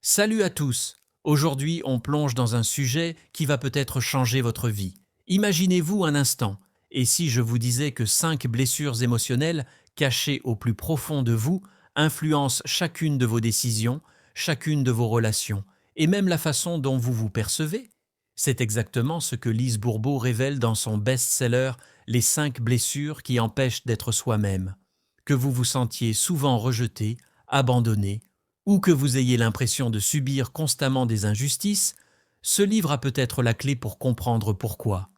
Salut à tous! Aujourd'hui, on plonge dans un sujet qui va peut-être changer votre vie. Imaginez-vous un instant, et si je vous disais que 5 blessures émotionnelles cachées au plus profond de vous influencent chacune de vos décisions, chacune de vos relations, et même la façon dont vous vous percevez? C'est exactement ce que Lise Bourbeau révèle dans son best-seller Les 5 blessures qui empêchent d'être soi-même. Que vous vous sentiez souvent rejeté, abandonné, ou que vous ayez l'impression de subir constamment des injustices, ce livre a peut-être la clé pour comprendre pourquoi.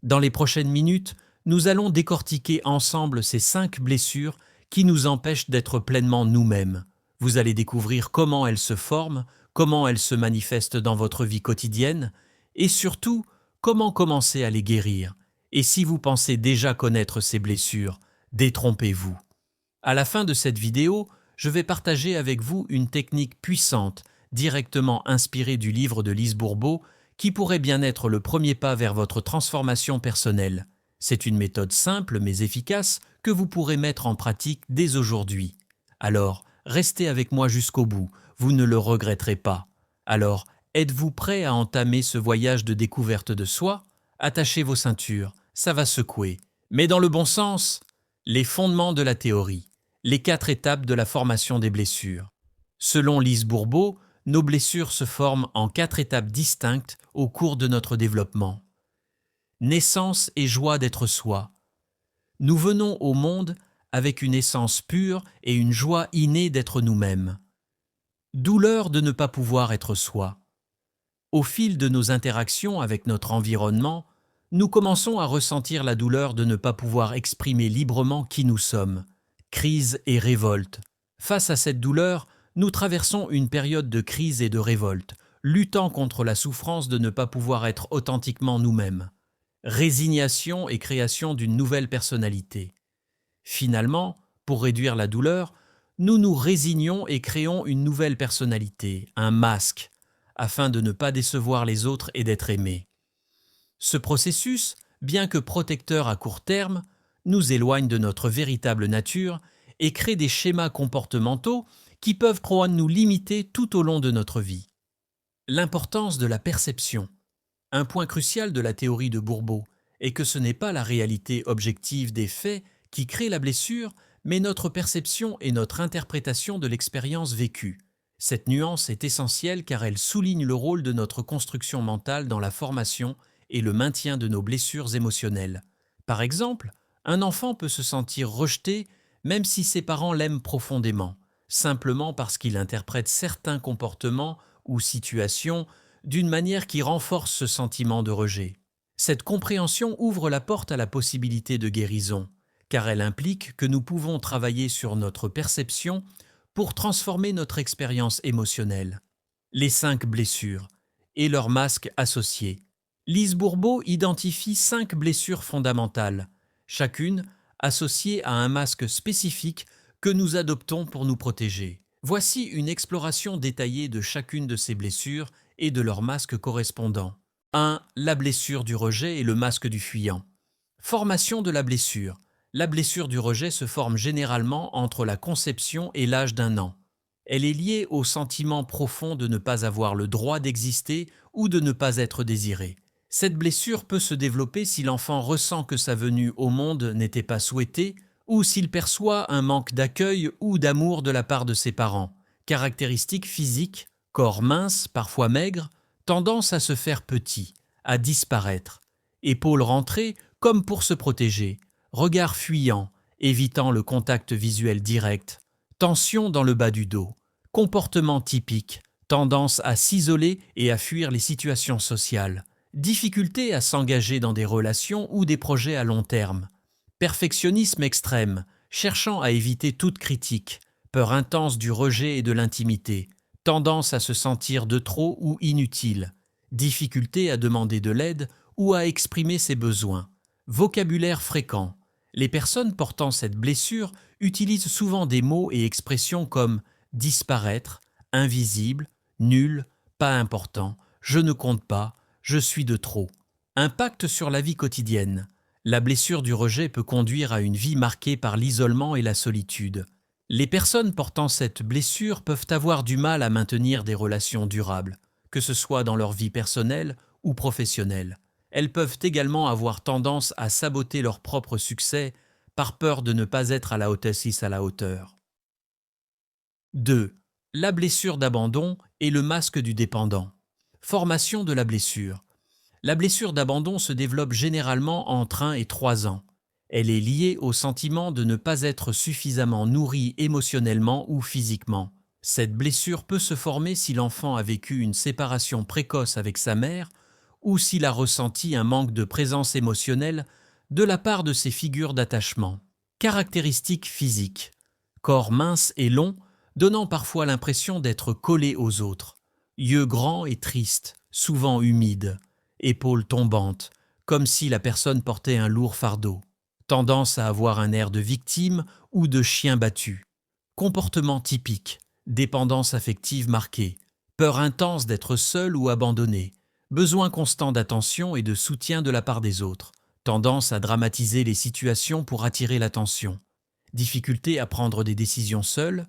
Dans les prochaines minutes, nous allons décortiquer ensemble ces 5 blessures qui nous empêchent d'être pleinement nous-mêmes. Vous allez découvrir comment elles se forment, comment elles se manifestent dans votre vie quotidienne, et surtout, comment commencer à les guérir. Et si vous pensez déjà connaître ces blessures, détrompez-vous. À la fin de cette vidéo, je vais partager avec vous une technique puissante, directement inspirée du livre de Lise Bourbeau, qui pourrait bien être le premier pas vers votre transformation personnelle. C'est une méthode simple mais efficace que vous pourrez mettre en pratique dès aujourd'hui. Alors, restez avec moi jusqu'au bout, vous ne le regretterez pas. Alors, êtes-vous prêt à entamer ce voyage de découverte de soi? Attachez vos ceintures, ça va secouer. Mais dans le bon sens. Les fondements de la théorie. Les 4 étapes de la formation des blessures. Selon Lise Bourbeau, nos blessures se forment en 4 étapes distinctes au cours de notre développement. Naissance et joie d'être soi. Nous venons au monde avec une essence pure et une joie innée d'être nous-mêmes. Douleur de ne pas pouvoir être soi. Au fil de nos interactions avec notre environnement, nous commençons à ressentir la douleur de ne pas pouvoir exprimer librement qui nous sommes. Crise et révolte. Face à cette douleur, nous traversons une période de crise et de révolte, luttant contre la souffrance de ne pas pouvoir être authentiquement nous-mêmes. Résignation et création d'une nouvelle personnalité. Finalement, pour réduire la douleur, nous nous résignons et créons une nouvelle personnalité, un masque, afin de ne pas décevoir les autres et d'être aimés. Ce processus, bien que protecteur à court terme, nous éloigne de notre véritable nature et crée des schémas comportementaux qui peuvent croire nous limiter tout au long de notre vie. L'importance de la perception. Un point crucial de la théorie de Bourbeau est que ce n'est pas la réalité objective des faits qui crée la blessure, mais notre perception et notre interprétation de l'expérience vécue. Cette nuance est essentielle car elle souligne le rôle de notre construction mentale dans la formation et le maintien de nos blessures émotionnelles. Par exemple, un enfant peut se sentir rejeté même si ses parents l'aiment profondément, simplement parce qu'il interprète certains comportements ou situations d'une manière qui renforce ce sentiment de rejet. Cette compréhension ouvre la porte à la possibilité de guérison, car elle implique que nous pouvons travailler sur notre perception pour transformer notre expérience émotionnelle. Les 5 blessures et leurs masques associés. Lise Bourbeau identifie 5 blessures fondamentales, chacune associée à un masque spécifique que nous adoptons pour nous protéger. Voici une exploration détaillée de chacune de ces blessures et de leurs masques correspondants. 1. La blessure du rejet et le masque du fuyant. Formation de la blessure. La blessure du rejet se forme généralement entre la conception et l'âge d'1 an. Elle est liée au sentiment profond de ne pas avoir le droit d'exister ou de ne pas être désiré. Cette blessure peut se développer si l'enfant ressent que sa venue au monde n'était pas souhaitée ou s'il perçoit un manque d'accueil ou d'amour de la part de ses parents. Caractéristiques physiques, corps mince, parfois maigre, tendance à se faire petit, à disparaître. Épaules rentrées comme pour se protéger, regard fuyant, évitant le contact visuel direct, tension dans le bas du dos, comportement typique, tendance à s'isoler et à fuir les situations sociales. Difficulté à s'engager dans des relations ou des projets à long terme. Perfectionnisme extrême, cherchant à éviter toute critique. Peur intense du rejet et de l'intimité. Tendance à se sentir de trop ou inutile. Difficulté à demander de l'aide ou à exprimer ses besoins. Vocabulaire fréquent. Les personnes portant cette blessure utilisent souvent des mots et expressions comme disparaître, invisible, nul, pas important, je ne compte pas, je suis de trop. Impact sur la vie quotidienne. La blessure du rejet peut conduire à une vie marquée par l'isolement et la solitude. Les personnes portant cette blessure peuvent avoir du mal à maintenir des relations durables, que ce soit dans leur vie personnelle ou professionnelle. Elles peuvent également avoir tendance à saboter leur propre succès par peur de ne pas être à la hauteur. 2. La blessure d'abandon et le masque du dépendant. Formation de la blessure. La blessure d'abandon se développe généralement entre 1 et 3 ans. Elle est liée au sentiment de ne pas être suffisamment nourri émotionnellement ou physiquement. Cette blessure peut se former si l'enfant a vécu une séparation précoce avec sa mère ou s'il a ressenti un manque de présence émotionnelle de la part de ses figures d'attachement. Caractéristiques physiques. Corps mince et long, donnant parfois l'impression d'être collé aux autres. Yeux grands et tristes, souvent humides. Épaules tombantes, comme si la personne portait un lourd fardeau. Tendance à avoir un air de victime ou de chien battu. Comportement typique, dépendance affective marquée, peur intense d'être seul ou abandonné, besoin constant d'attention et de soutien de la part des autres, tendance à dramatiser les situations pour attirer l'attention, difficulté à prendre des décisions seul,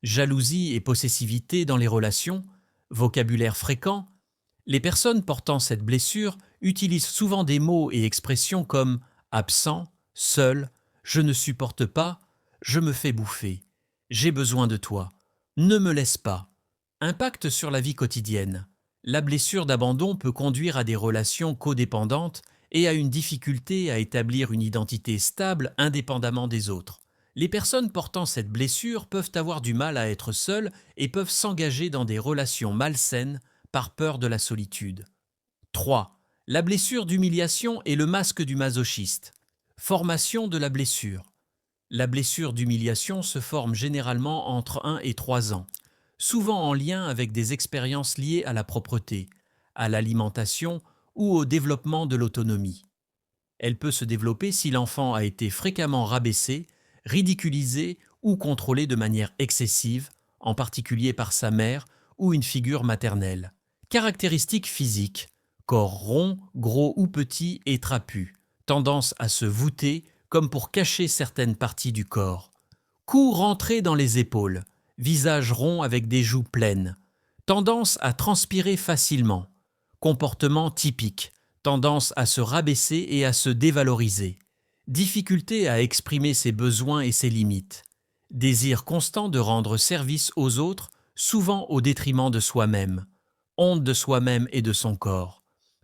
jalousie et possessivité dans les relations, vocabulaire fréquent. Les personnes portant cette blessure utilisent souvent des mots et expressions comme absent, seul, je ne supporte pas, je me fais bouffer, j'ai besoin de toi, ne me laisse pas. Impact sur la vie quotidienne. La blessure d'abandon peut conduire à des relations codépendantes et à une difficulté à établir une identité stable indépendamment des autres. Les personnes portant cette blessure peuvent avoir du mal à être seules et peuvent s'engager dans des relations malsaines par peur de la solitude. 3. La blessure d'humiliation et le masque du masochiste. Formation de la blessure. La blessure d'humiliation se forme généralement entre 1 et 3 ans, souvent en lien avec des expériences liées à la propreté, à l'alimentation ou au développement de l'autonomie. Elle peut se développer si l'enfant a été fréquemment rabaissé, ridiculisé ou contrôlé de manière excessive, en particulier par sa mère ou une figure maternelle. Caractéristiques physiques. Corps rond, gros ou petit et trapu. Tendance à se voûter comme pour cacher certaines parties du corps. Cou rentré dans les épaules. Visage rond avec des joues pleines. Tendance à transpirer facilement. Comportement typique. Tendance à se rabaisser et à se dévaloriser. Difficulté à exprimer ses besoins et ses limites. Désir constant de rendre service aux autres, souvent au détriment de soi-même. Honte de soi-même et de son corps.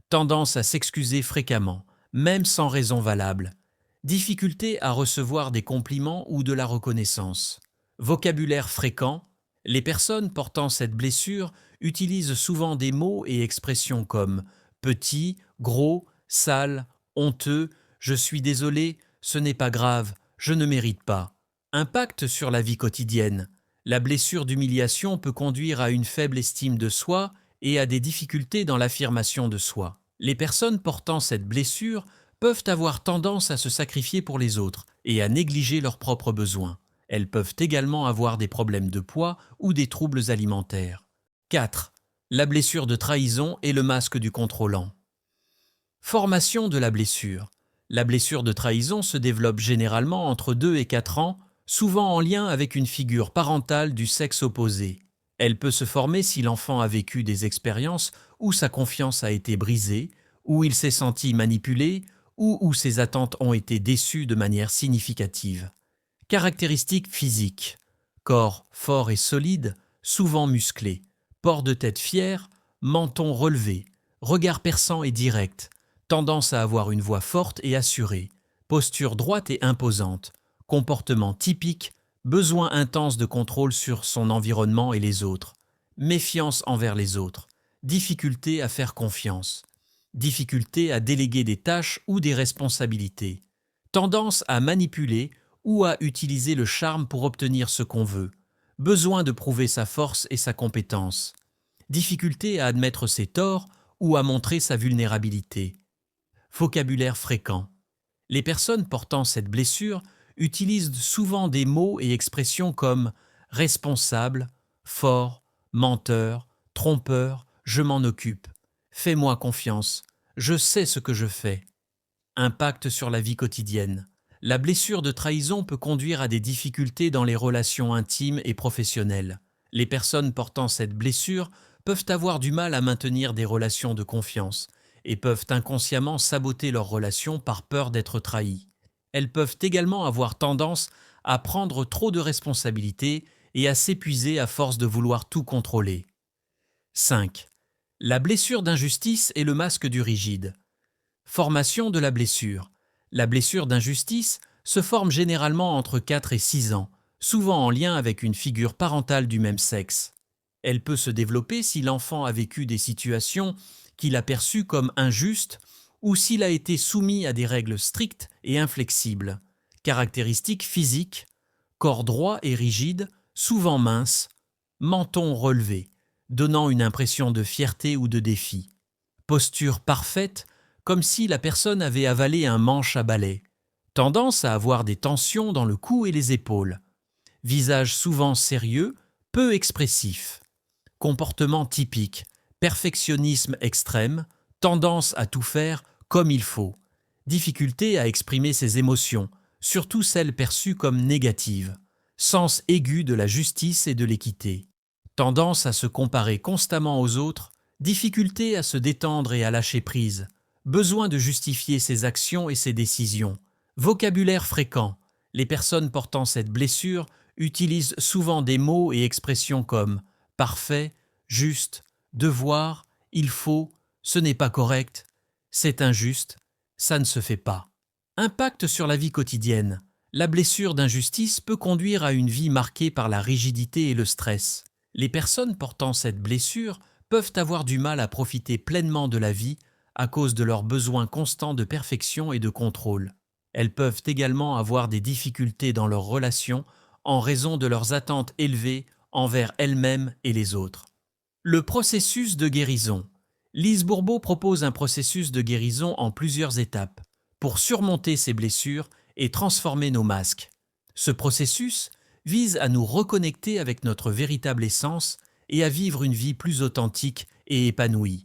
Tendance à s'excuser fréquemment, même sans raison valable. Difficulté à recevoir des compliments ou de la reconnaissance. Vocabulaire fréquent. Les personnes portant cette blessure utilisent souvent des mots et expressions comme petit, gros, sale, honteux, je suis désolé, ce n'est pas grave, je ne mérite pas. Impact sur la vie quotidienne. La blessure d'humiliation peut conduire à une faible estime de soi et à des difficultés dans l'affirmation de soi. Les personnes portant cette blessure peuvent avoir tendance à se sacrifier pour les autres et à négliger leurs propres besoins. Elles peuvent également avoir des problèmes de poids ou des troubles alimentaires. 4. La blessure de trahison et le masque du contrôlant. Formation de la blessure. La blessure de trahison se développe généralement entre 2 et 4 ans, souvent en lien avec une figure parentale du sexe opposé. Elle peut se former si l'enfant a vécu des expériences où sa confiance a été brisée, où il s'est senti manipulé ou où ses attentes ont été déçues de manière significative. Caractéristiques physiques. Corps fort et solide, souvent musclé. Port de tête fier, menton relevé, regard perçant et direct, tendance à avoir une voix forte et assurée, posture droite et imposante, comportement typique, besoin intense de contrôle sur son environnement et les autres, méfiance envers les autres, difficulté à faire confiance, difficulté à déléguer des tâches ou des responsabilités, tendance à manipuler ou à utiliser le charme pour obtenir ce qu'on veut, besoin de prouver sa force et sa compétence, difficulté à admettre ses torts ou à montrer sa vulnérabilité. Vocabulaire fréquent. Les personnes portant cette blessure utilisent souvent des mots et expressions comme responsable, fort, menteur, trompeur, je m'en occupe, fais-moi confiance, je sais ce que je fais. Impact sur la vie quotidienne. La blessure de trahison peut conduire à des difficultés dans les relations intimes et professionnelles. Les personnes portant cette blessure peuvent avoir du mal à maintenir des relations de confiance et peuvent inconsciemment saboter leurs relations par peur d'être trahies. Elles peuvent également avoir tendance à prendre trop de responsabilités et à s'épuiser à force de vouloir tout contrôler. 5. La blessure d'injustice est le masque du rigide. Formation de la blessure. La blessure d'injustice se forme généralement entre 4 et 6 ans, souvent en lien avec une figure parentale du même sexe. Elle peut se développer si l'enfant a vécu des situations qu'il a perçues comme injustes ou s'il a été soumis à des règles strictes et inflexibles. Caractéristiques physiques: corps droit et rigide, souvent mince, menton relevé, donnant une impression de fierté ou de défi. Posture parfaite, comme si la personne avait avalé un manche à balai. Tendance à avoir des tensions dans le cou et les épaules. Visage souvent sérieux, peu expressif. Comportement typique: perfectionnisme extrême, tendance à tout faire comme il faut. Difficulté à exprimer ses émotions, surtout celles perçues comme négatives. Sens aigu de la justice et de l'équité. Tendance à se comparer constamment aux autres, difficulté à se détendre et à lâcher prise. Besoin de justifier ses actions et ses décisions. Vocabulaire fréquent. Les personnes portant cette blessure utilisent souvent des mots et expressions comme parfait, juste, devoir, il faut, ce n'est pas correct, c'est injuste, ça ne se fait pas. Impact sur la vie quotidienne. La blessure d'injustice peut conduire à une vie marquée par la rigidité et le stress. Les personnes portant cette blessure peuvent avoir du mal à profiter pleinement de la vie à cause de leurs besoins constants de perfection et de contrôle. Elles peuvent également avoir des difficultés dans leurs relations en raison de leurs attentes élevées envers elles-mêmes et les autres. Le processus de guérison. Lise Bourbeau propose un processus de guérison en plusieurs étapes pour surmonter ces blessures et transformer nos masques. Ce processus vise à nous reconnecter avec notre véritable essence et à vivre une vie plus authentique et épanouie.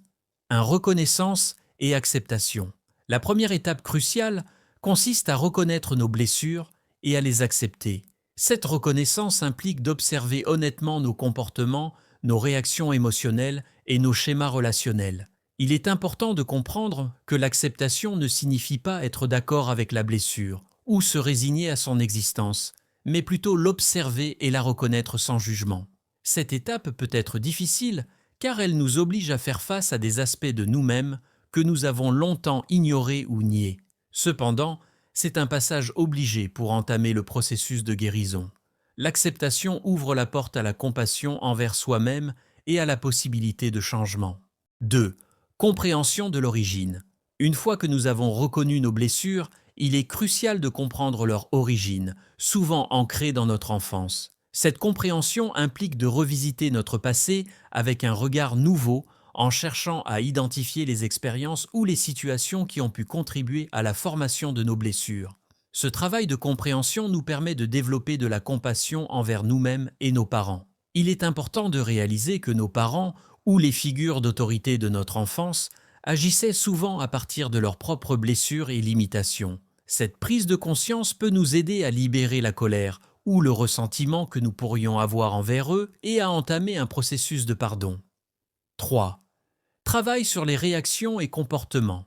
Reconnaissance et acceptation. La première étape cruciale consiste à reconnaître nos blessures et à les accepter. Cette reconnaissance implique d'observer honnêtement nos comportements, nos réactions émotionnelles et nos schémas relationnels. Il est important de comprendre que l'acceptation ne signifie pas être d'accord avec la blessure ou se résigner à son existence, mais plutôt l'observer et la reconnaître sans jugement. Cette étape peut être difficile car elle nous oblige à faire face à des aspects de nous-mêmes que nous avons longtemps ignorés ou niés. Cependant, c'est un passage obligé pour entamer le processus de guérison. L'acceptation ouvre la porte à la compassion envers soi-même et à la possibilité de changement. 2. Compréhension de l'origine. Une fois que nous avons reconnu nos blessures, il est crucial de comprendre leur origine, souvent ancrée dans notre enfance. Cette compréhension implique de revisiter notre passé avec un regard nouveau, en cherchant à identifier les expériences ou les situations qui ont pu contribuer à la formation de nos blessures. Ce travail de compréhension nous permet de développer de la compassion envers nous-mêmes et nos parents. Il est important de réaliser que nos parents ou les figures d'autorité de notre enfance agissaient souvent à partir de leurs propres blessures et limitations. Cette prise de conscience peut nous aider à libérer la colère ou le ressentiment que nous pourrions avoir envers eux et à entamer un processus de pardon. 3. Travail sur les réactions et comportements.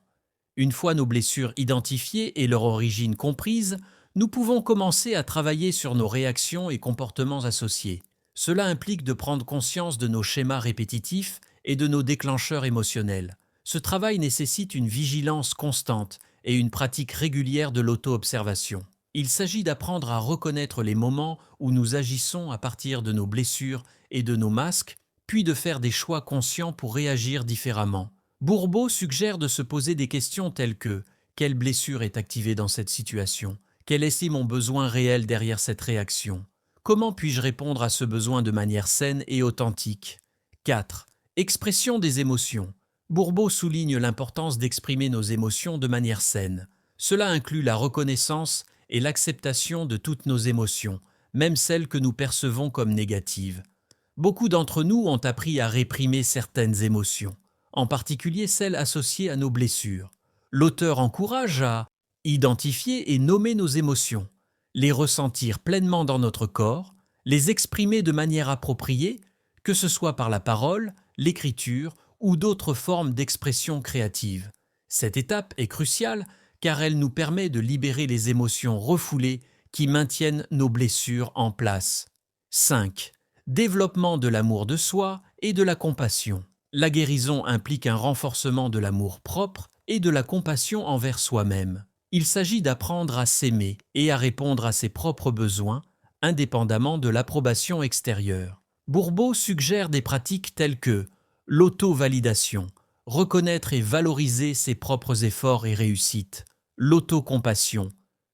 Une fois nos blessures identifiées et leur origine comprise, nous pouvons commencer à travailler sur nos réactions et comportements associés. Cela implique de prendre conscience de nos schémas répétitifs et de nos déclencheurs émotionnels. Ce travail nécessite une vigilance constante et une pratique régulière de l'auto-observation. Il s'agit d'apprendre à reconnaître les moments où nous agissons à partir de nos blessures et de nos masques, puis de faire des choix conscients pour réagir différemment. Bourbeau suggère de se poser des questions telles que: quelle blessure est activée dans cette situation? Quel est mon besoin réel derrière cette réaction? Comment puis-je répondre à ce besoin de manière saine et authentique? 4. Expression des émotions. Bourbeau souligne l'importance d'exprimer nos émotions de manière saine. Cela inclut la reconnaissance et l'acceptation de toutes nos émotions, même celles que nous percevons comme négatives. Beaucoup d'entre nous ont appris à réprimer certaines émotions, en particulier celles associées à nos blessures. L'auteur encourage à Identifier et nommer nos émotions, les ressentir pleinement dans notre corps, les exprimer de manière appropriée, que ce soit par la parole, l'écriture ou d'autres formes d'expression créative. Cette étape est cruciale car elle nous permet de libérer les émotions refoulées qui maintiennent nos blessures en place. 5. Développement de l'amour de soi et de la compassion. La guérison implique un renforcement de l'amour propre et de la compassion envers soi-même. Il s'agit d'apprendre à s'aimer et à répondre à ses propres besoins, indépendamment de l'approbation extérieure. Bourbeau suggère des pratiques telles que l'auto-validation, reconnaître et valoriser ses propres efforts et réussites, l'autocompassion,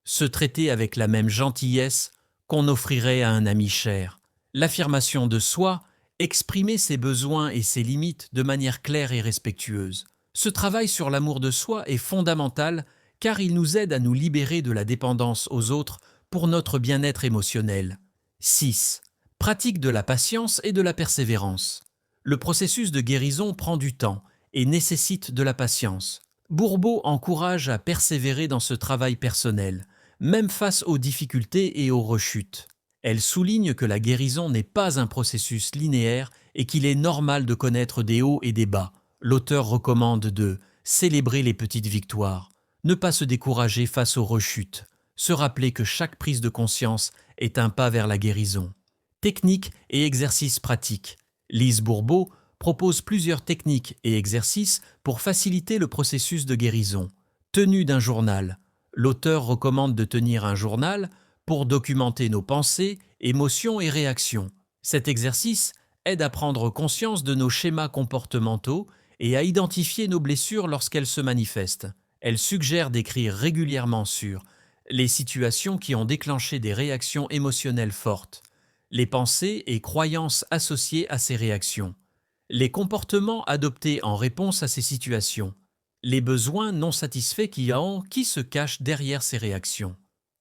se traiter avec la même gentillesse qu'on offrirait à un ami cher, l'affirmation de soi, exprimer ses besoins et ses limites de manière claire et respectueuse. Ce travail sur l'amour de soi est fondamental car il nous aide à nous libérer de la dépendance aux autres pour notre bien-être émotionnel. 6. Pratique de la patience et de la persévérance. Le processus de guérison prend du temps et nécessite de la patience. Bourbeau encourage à persévérer dans ce travail personnel, même face aux difficultés et aux rechutes. Elle souligne que la guérison n'est pas un processus linéaire et qu'il est normal de connaître des hauts et des bas. L'auteur recommande de célébrer les petites victoires, ne pas se décourager face aux rechutes, se rappeler que chaque prise de conscience est un pas vers la guérison. Techniques et exercices pratiques. Lise Bourbeau propose plusieurs techniques et exercices pour faciliter le processus de guérison. Tenue d'un journal. L'auteur recommande de tenir un journal pour documenter nos pensées, émotions et réactions. Cet exercice aide à prendre conscience de nos schémas comportementaux et à identifier nos blessures lorsqu'elles se manifestent. Elle suggère d'écrire régulièrement sur les situations qui ont déclenché des réactions émotionnelles fortes, les pensées et croyances associées à ces réactions, les comportements adoptés en réponse à ces situations, les besoins non satisfaits qui se cachent derrière ces réactions.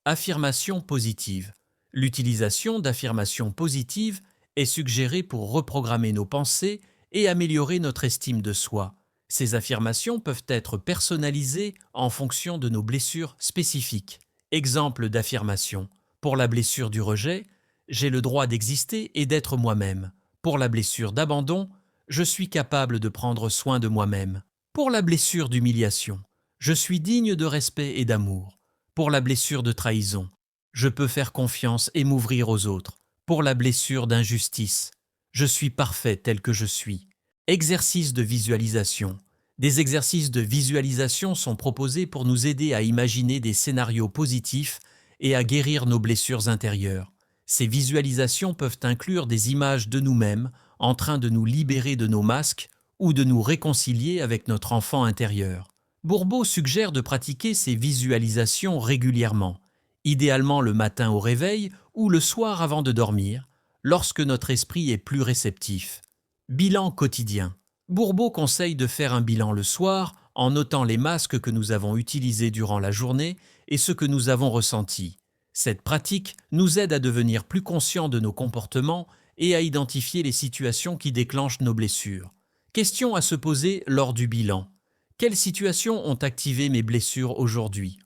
Affirmation positive. L'utilisation d'affirmations positives est suggérée pour reprogrammer nos pensées et améliorer notre estime de soi. Ces affirmations peuvent être personnalisées en fonction de nos blessures spécifiques. Exemple d'affirmation. Pour la blessure du rejet, j'ai le droit d'exister et d'être moi-même. Pour la blessure d'abandon, je suis capable de prendre soin de moi-même. Pour la blessure d'humiliation, je suis digne de respect et d'amour. Pour la blessure de trahison, je peux faire confiance et m'ouvrir aux autres. Pour la blessure d'injustice, je suis parfait tel que je suis. Exercice de visualisation. Des exercices de visualisation sont proposés pour nous aider à imaginer des scénarios positifs et à guérir nos blessures intérieures. Ces visualisations peuvent inclure des images de nous-mêmes en train de nous libérer de nos masques ou de nous réconcilier avec notre enfant intérieur. Bourbeau suggère de pratiquer ces visualisations régulièrement, idéalement le matin au réveil ou le soir avant de dormir, lorsque notre esprit est plus réceptif. Bilan quotidien. Bourbeau conseille de faire un bilan le soir en notant les masques que nous avons utilisés durant la journée et ce que nous avons ressenti. Cette pratique nous aide à devenir plus conscients de nos comportements et à identifier les situations qui déclenchent nos blessures. Question à se poser lors du bilan. Quelles situations ont activé mes blessures aujourd'hui?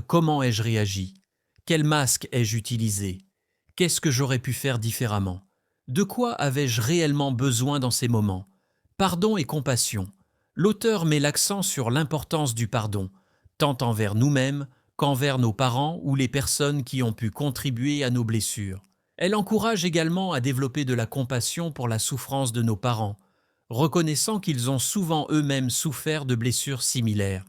Comment ai-je réagi? Quel masque ai-je utilisé? Qu'est-ce que j'aurais pu faire différemment? De quoi avais-je réellement besoin dans ces moments? Pardon et compassion. L'auteur met l'accent sur l'importance du pardon, tant envers nous-mêmes qu'envers nos parents ou les personnes qui ont pu contribuer à nos blessures. Elle encourage également à développer de la compassion pour la souffrance de nos parents, reconnaissant qu'ils ont souvent eux-mêmes souffert de blessures similaires.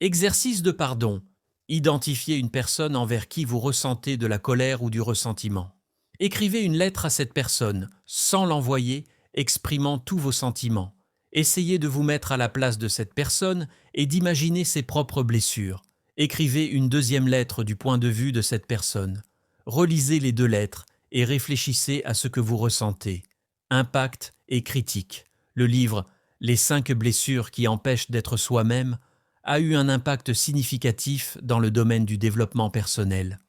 Exercice de pardon. Identifiez une personne envers qui vous ressentez de la colère ou du ressentiment. Écrivez une lettre à cette personne, sans l'envoyer, exprimant tous vos sentiments. Essayez de vous mettre à la place de cette personne et d'imaginer ses propres blessures. Écrivez une deuxième lettre du point de vue de cette personne. Relisez les deux lettres et réfléchissez à ce que vous ressentez. Impact et critique. Le livre « Les 5 blessures qui empêchent d'être soi-même » a eu un impact significatif dans le domaine du développement personnel.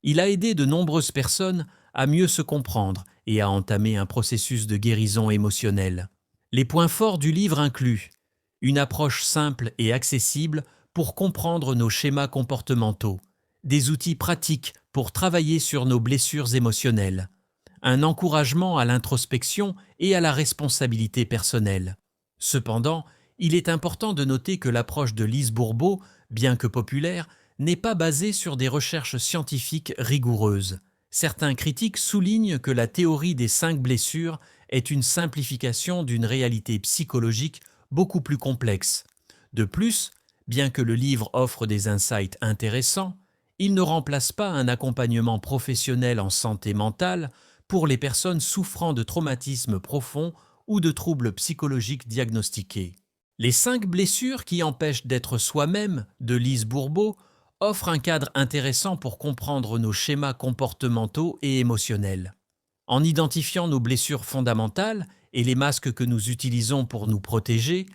Il a aidé de nombreuses personnes à mieux se comprendre et à entamer un processus de guérison émotionnelle. Les points forts du livre incluent une approche simple et accessible pour comprendre nos schémas comportementaux, des outils pratiques pour travailler sur nos blessures émotionnelles, un encouragement à l'introspection et à la responsabilité personnelle. Cependant, il est important de noter que l'approche de Lise Bourbeau, bien que populaire, n'est pas basée sur des recherches scientifiques rigoureuses. Certains critiques soulignent que la théorie des 5 blessures est une simplification d'une réalité psychologique beaucoup plus complexe. De plus, bien que le livre offre des insights intéressants, il ne remplace pas un accompagnement professionnel en santé mentale pour les personnes souffrant de traumatismes profonds ou de troubles psychologiques diagnostiqués. Les 5 blessures qui empêchent d'être soi-même de Lise Bourbeau offrent un cadre intéressant pour comprendre nos schémas comportementaux et émotionnels. En identifiant nos blessures fondamentales et les masques que nous utilisons pour nous protéger,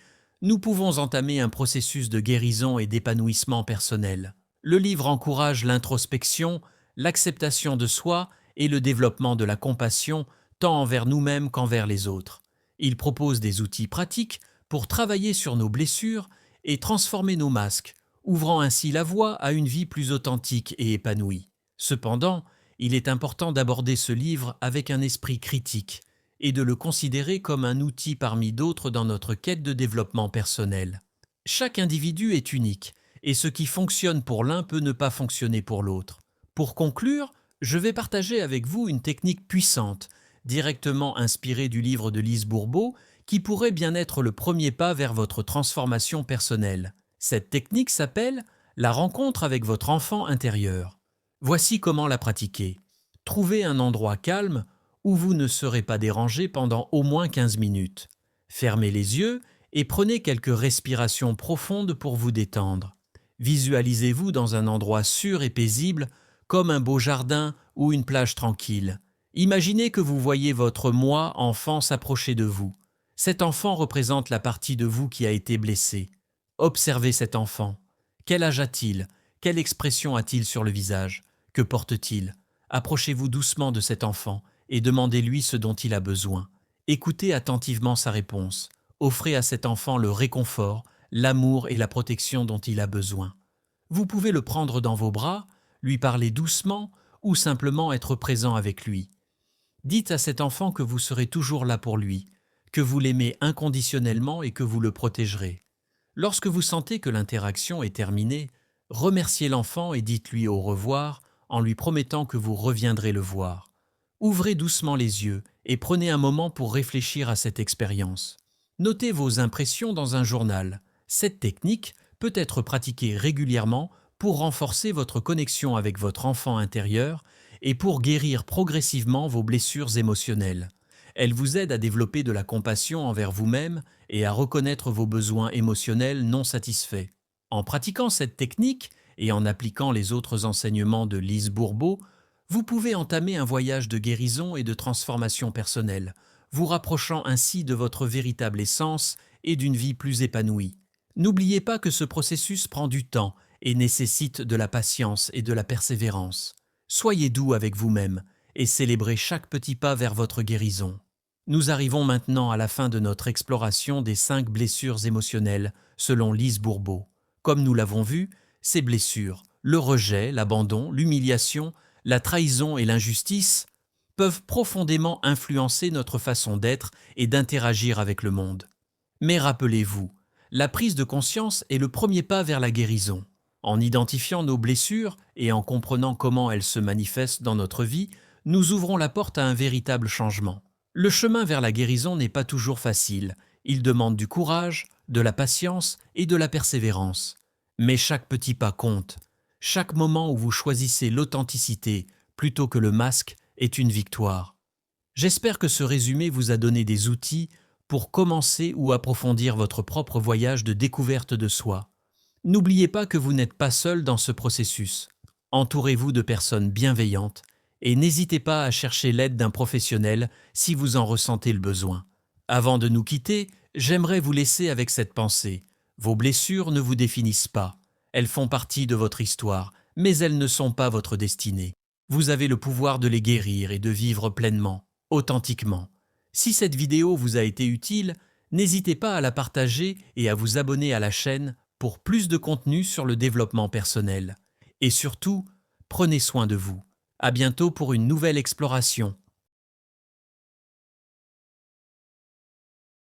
nous pouvons entamer un processus de guérison et d'épanouissement personnel. Le livre encourage l'introspection, l'acceptation de soi et le développement de la compassion tant envers nous-mêmes qu'envers les autres. Il propose des outils pratiques pour travailler sur nos blessures et transformer nos masques, ouvrant ainsi la voie à une vie plus authentique et épanouie. Cependant, il est important d'aborder ce livre avec un esprit critique et de le considérer comme un outil parmi d'autres dans notre quête de développement personnel. Chaque individu est unique et ce qui fonctionne pour l'un peut ne pas fonctionner pour l'autre. Pour conclure, je vais partager avec vous une technique puissante, directement inspirée du livre de Lise Bourbeau, qui pourrait bien être le premier pas vers votre transformation personnelle. Cette technique s'appelle la rencontre avec votre enfant intérieur. Voici comment la pratiquer. Trouvez un endroit calme où vous ne serez pas dérangé pendant au moins 15 minutes. Fermez les yeux et prenez quelques respirations profondes pour vous détendre. Visualisez-vous dans un endroit sûr et paisible, comme un beau jardin ou une plage tranquille. Imaginez que vous voyez votre moi enfant s'approcher de vous. Cet enfant représente la partie de vous qui a été blessée. Observez cet enfant. Quel âge a-t-il? Quelle expression a-t-il sur le visage? Que porte-t-il? Approchez-vous doucement de cet enfant et demandez-lui ce dont il a besoin. Écoutez attentivement sa réponse. Offrez à cet enfant le réconfort, l'amour et la protection dont il a besoin. Vous pouvez le prendre dans vos bras, lui parler doucement ou simplement être présent avec lui. Dites à cet enfant que vous serez toujours là pour lui, que vous l'aimez inconditionnellement et que vous le protégerez. Lorsque vous sentez que l'interaction est terminée, remerciez l'enfant et dites-lui au revoir en lui promettant que vous reviendrez le voir. Ouvrez doucement les yeux et prenez un moment pour réfléchir à cette expérience. Notez vos impressions dans un journal. Cette technique peut être pratiquée régulièrement pour renforcer votre connexion avec votre enfant intérieur et pour guérir progressivement vos blessures émotionnelles. Elle vous aide à développer de la compassion envers vous-même et à reconnaître vos besoins émotionnels non satisfaits. En pratiquant cette technique et en appliquant les autres enseignements de Lise Bourbeau, vous pouvez entamer un voyage de guérison et de transformation personnelle, vous rapprochant ainsi de votre véritable essence et d'une vie plus épanouie. N'oubliez pas que ce processus prend du temps et nécessite de la patience et de la persévérance. Soyez doux avec vous-même et célébrez chaque petit pas vers votre guérison. Nous arrivons maintenant à la fin de notre exploration des 5 blessures émotionnelles selon Lise Bourbeau. Comme nous l'avons vu, ces blessures, le rejet, l'abandon, l'humiliation, la trahison et l'injustice peuvent profondément influencer notre façon d'être et d'interagir avec le monde. Mais rappelez-vous, la prise de conscience est le premier pas vers la guérison. En identifiant nos blessures et en comprenant comment elles se manifestent dans notre vie, nous ouvrons la porte à un véritable changement. Le chemin vers la guérison n'est pas toujours facile. Il demande du courage, de la patience et de la persévérance. Mais chaque petit pas compte. Chaque moment où vous choisissez l'authenticité plutôt que le masque est une victoire. J'espère que ce résumé vous a donné des outils pour commencer ou approfondir votre propre voyage de découverte de soi. N'oubliez pas que vous n'êtes pas seul dans ce processus. Entourez-vous de personnes bienveillantes et n'hésitez pas à chercher l'aide d'un professionnel si vous en ressentez le besoin. Avant de nous quitter, j'aimerais vous laisser avec cette pensée. Vos blessures ne vous définissent pas. Elles font partie de votre histoire, mais elles ne sont pas votre destinée. Vous avez le pouvoir de les guérir et de vivre pleinement, authentiquement. Si cette vidéo vous a été utile, n'hésitez pas à la partager et à vous abonner à la chaîne pour plus de contenu sur le développement personnel. Et surtout, prenez soin de vous. À bientôt pour une nouvelle exploration.